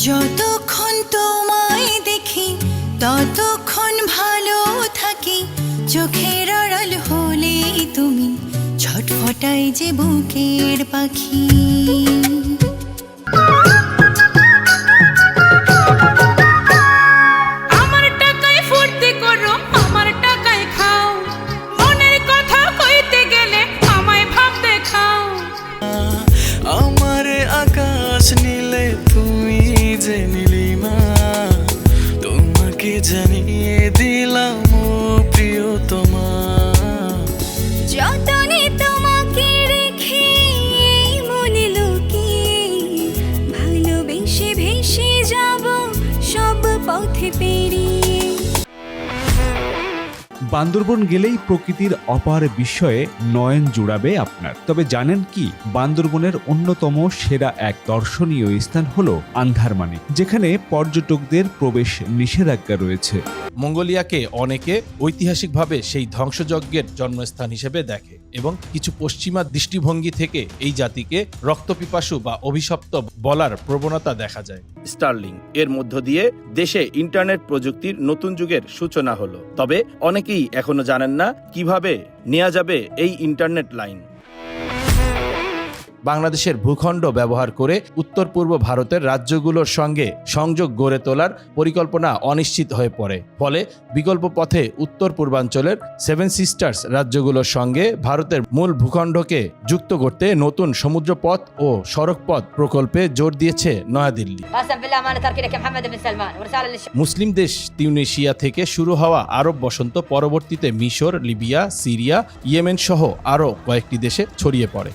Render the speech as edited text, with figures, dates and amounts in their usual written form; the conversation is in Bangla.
যতক্ষণ তোমায় দেখি ততক্ষণ ভালো থাকি, চোখের আড়াল হলে তুমি ছটফটাই যে বুকের পাখি। আমার টাকায় ফুর্তি করো, আমার টাকায় খাও, মনের কথা কইতে গেলে আমায় ভাবতে খাও। আমার আকাশ নীলে তুমি যে নীলিমা, তোমাকে জানিয়ে দিলাম ও প্রিয়তমা। যতনে তোমাকে রেখে মনে লুকিয়ে, ভালোবেসে ভেসে যাব সব পথে পেরিয়ে। বান্দরবন গেলেই প্রকৃতির অপার বিস্ময়ে নয়ন জুড়াবে আপনার। তবে জানেন কি, বান্দরবনের অন্যতম সেরা এক দর্শনীয় স্থান হলো আন্ধারমানিক, যেখানে পর্যটকদের প্রবেশ নিষেধাজ্ঞা রয়েছে। মঙ্গোলিয়াকে অনেকে ঐতিহাসিকভাবে সেই ধ্বংসযজ্ঞের জন্মস্থান হিসেবে দেখে এবং কিছু পশ্চিমা দৃষ্টিভঙ্গি থেকে এই জাতিকে রক্তপিপাসু বা অভিশপ্ত বলার প্রবণতা দেখা যায়। স্টারলিং এর মধ্য দিয়ে দেশে ইন্টারনেট প্রযুক্তির নতুন যুগের সূচনা হলো। তবে অনেকেই এখনো জানেন না কিভাবে নেওয়া যাবে এই ইন্টারনেট লাইন। বাংলাদেশের ভূখণ্ড ব্যবহার করে উত্তর পূর্ব ভারতের রাজ্যগুলোর সঙ্গে সংযোগ গড়ে তোলার পরিকল্পনা অনিশ্চিত হয়ে পড়ে। ফলে বিকল্প পথে উত্তর পূর্বাঞ্চলের সেভেন সিস্টার্স রাজ্যগুলোর সঙ্গে ভারতের মূল ভূখণ্ডকে যুক্ত করতে নতুন সমুদ্রপথ ও সড়কপথ প্রকল্পে জোর দিয়েছে নয়াদিল্লি। মুসলিম দেশ তিউনিসিয়া থেকে শুরু হওয়া আরব বসন্ত পরবর্তীতে মিশর, লিবিয়া, সিরিয়া, ইয়েমেন সহ আরও কয়েকটি দেশে ছড়িয়ে পড়ে।